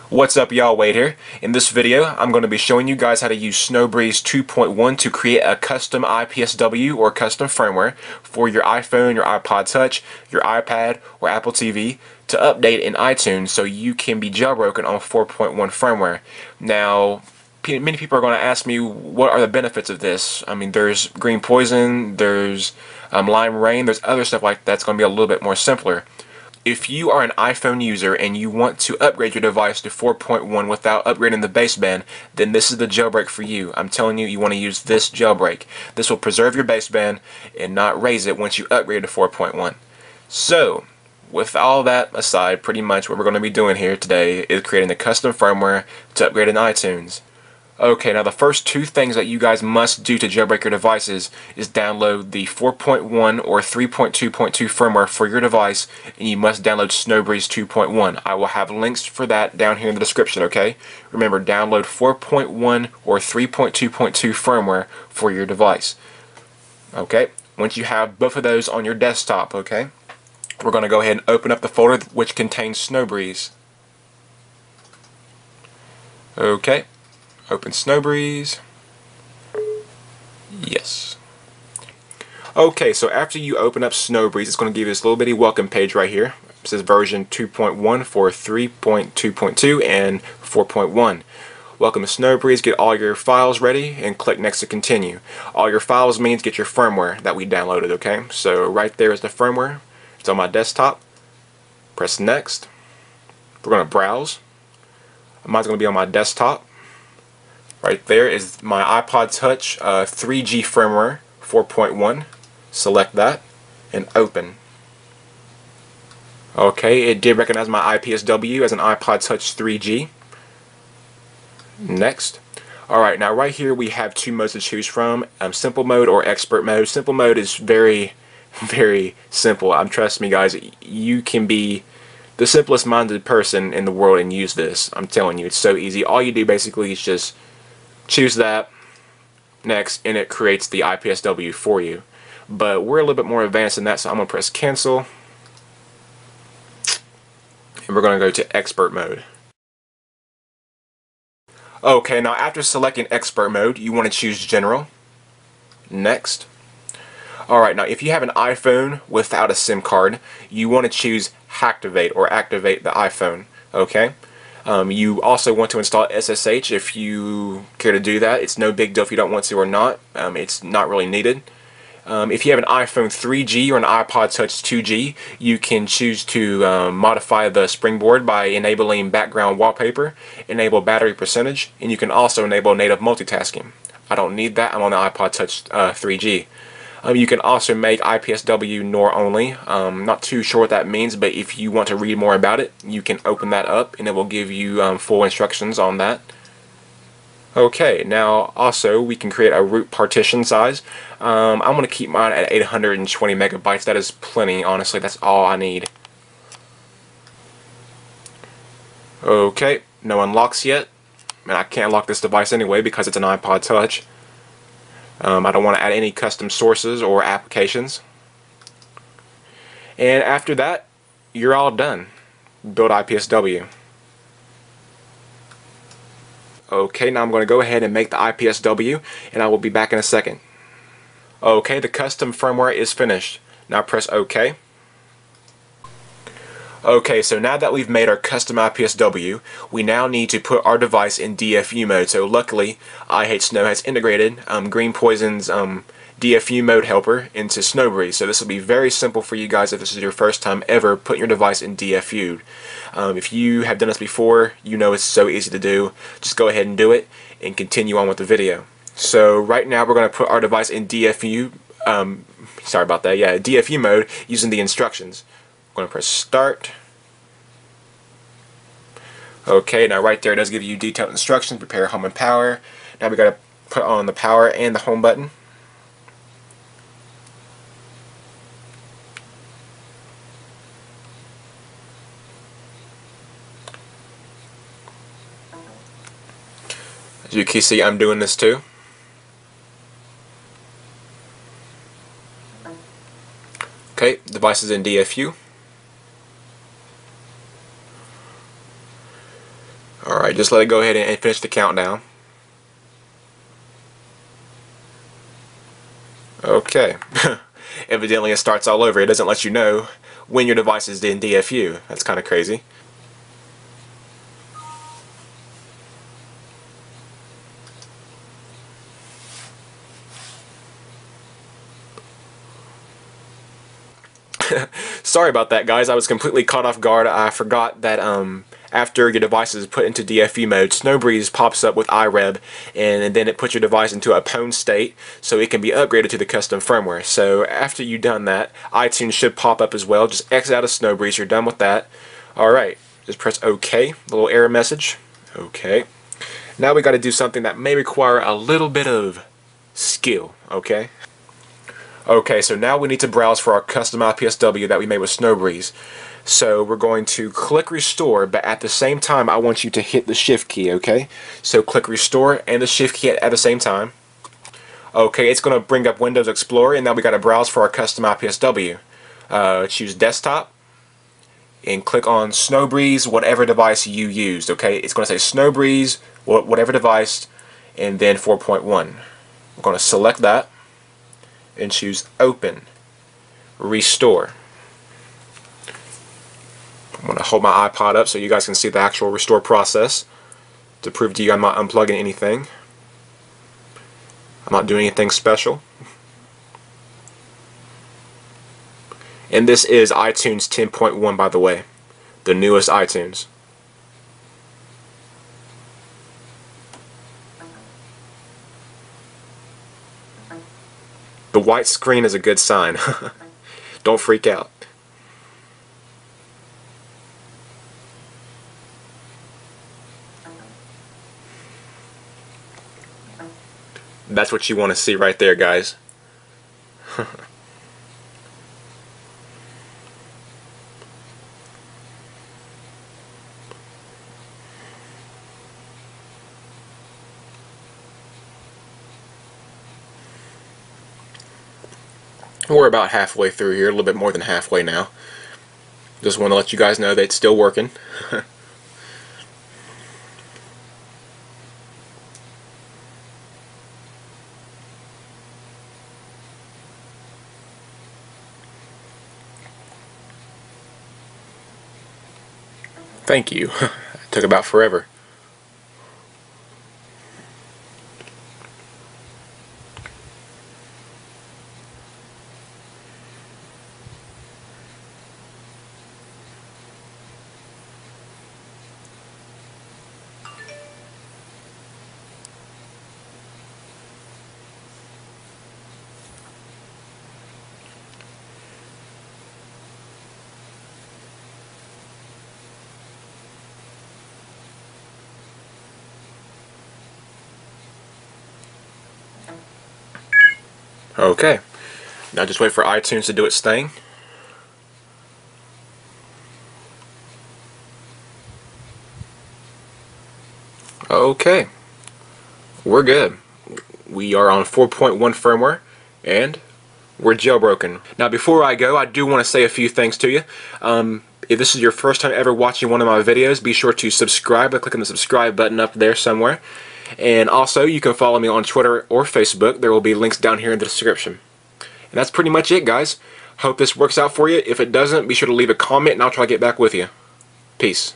What's up, y'all? Wade here. In this video, I'm going to be showing you guys how to use Sn0wBreeze 2.1 to create a custom IPSW or custom firmware for your iPhone, your iPod Touch, your iPad, or Apple TV to update in iTunes so you can be jailbroken on 4.1 firmware. Now, many people are going to ask me, what are the benefits of this? I mean, there's green poison, there's lime rain, there's other stuff like that's going to be a little bit more simpler. If you are an iPhone user and you want to upgrade your device to 4.1 without upgrading the baseband, then this is the jailbreak for you. I'm telling you, you want to use this jailbreak. This will preserve your baseband and not raise it once you upgrade to 4.1. So, with all that aside, pretty much what we're going to be doing here today is creating a custom firmware to upgrade in iTunes. Okay, now the first two things that you guys must do to jailbreak your devices is download the 4.1 or 3.2.2 firmware for your device, and you must download Sn0wBreeze 2.1. I will have links for that down here in the description, okay? Remember, download 4.1 or 3.2.2 firmware for your device. Okay, once you have both of those on your desktop, okay, we're going to go ahead and open up the folder which contains Sn0wBreeze. Okay. Open Sn0wBreeze. Yes. Okay, so after you open up Sn0wBreeze, it's going to give you this little bitty welcome page right here. It says version 2.1 for 3.2.2 and 4.1. Welcome to Sn0wBreeze. Get all your files ready and click next to continue. All your files means get your firmware that we downloaded, okay? So right there is the firmware. It's on my desktop. Press next. We're going to browse. Mine's going to be on my desktop. Right there is my iPod Touch 3G firmware 4.1. Select that and open. Okay, it did recognize my IPSW as an iPod Touch 3G. Next. Alright, now right here we have two modes to choose from, simple mode or expert mode. Simple mode is very simple. Trust me guys, you can be the simplest minded person in the world and use this. I'm telling you, it's so easy. All you do basically is just choose that, next, and it creates the IPSW for you. But we're a little bit more advanced than that, so I'm going to press cancel. And we're going to go to expert mode. Okay, now after selecting expert mode, you want to choose general. Next. Alright, now if you have an iPhone without a SIM card, you want to choose Hacktivate or activate the iPhone. Okay? You also want to install SSH if you care to do that. It's no big deal if you don't want to or not. It's not really needed. If you have an iPhone 3G or an iPod Touch 2G, you can choose to modify the springboard by enabling background wallpaper, enable battery percentage, and you can also enable native multitasking. I don't need that. I'm on the iPod Touch 3G. You can also make IPSW NOR only. Not too sure what that means, but if you want to read more about it, you can open that up and it will give you full instructions on that. Okay, now also we can create a root partition size. I'm going to keep mine at 820 megabytes. That is plenty, honestly. That's all I need. Okay, no unlocks yet. And I can't lock this device anyway because it's an iPod Touch. I don't want to add any custom sources or applications. And after that, you're all done. Build IPSW. Okay, now I'm going to go ahead and make the IPSW, and I will be back in a second. Okay, the custom firmware is finished. Now press OK. Okay, so now that we've made our custom IPSW, we now need to put our device in DFU mode. So luckily, iHateSnow has integrated Green Poison's DFU mode helper into Sn0wBreeze. So this will be very simple for you guys if this is your first time ever putting your device in DFU. If you have done this before, you know it's so easy to do. Just go ahead and do it and continue on with the video. So right now we're going to put our device in DFU, sorry about that, yeah, DFU mode using the instructions. I'm going to press start. Okay, now right there it does give you detailed instructions. Prepare home and power. Now we got to put on the power and the home button. As you can see, I'm doing this too. Okay, device is in DFU. Alright, just let it go ahead and finish the countdown. Okay. Evidently it starts all over. It doesn't let you know when your device is in DFU. That's kind of crazy. Sorry about that, guys. I was completely caught off guard. I forgot that after your device is put into DFU mode, Sn0wBreeze pops up with iReb, and then it puts your device into a pwn state so it can be upgraded to the custom firmware. So after you've done that, iTunes should pop up as well. Just exit out of Sn0wBreeze. You're done with that. Alright, just press OK. The little error message. OK. Now we got to do something that may require a little bit of skill. Okay. Okay, so now we need to browse for our custom IPSW that we made with Sn0wBreeze. So we're going to click restore, but at the same time I want you to hit the shift key, okay? So click restore and the shift key at the same time. Okay, it's going to bring up Windows Explorer, and now we got to browse for our custom IPSW. Choose desktop and click on Sn0wBreeze, whatever device you used, okay? It's going to say Sn0wBreeze, whatever device, and then 4.1. We're going to select that and choose open, restore. I'm going to hold my iPod up so you guys can see the actual restore process to prove to you I'm not unplugging anything. I'm not doing anything special. And this is iTunes 10.1, by the way, the newest iTunes. The white screen is a good sign. Don't freak out. That's what you want to see right there, guys. We're about halfway through here, a little bit more than halfway now. Just want to let you guys know that it's still working. Thank you. It took about forever. Okay, now just wait for iTunes to do its thing. Okay, we're good. We are on 4.1 firmware and we're jailbroken. Now before I go, I do want to say a few things to you. If this is your first time ever watching one of my videos, be sure to subscribe by clicking the subscribe button up there somewhere. And also, you can follow me on Twitter or Facebook. There will be links down here in the description. And that's pretty much it, guys. Hope this works out for you. If it doesn't, be sure to leave a comment and I'll try to get back with you. Peace.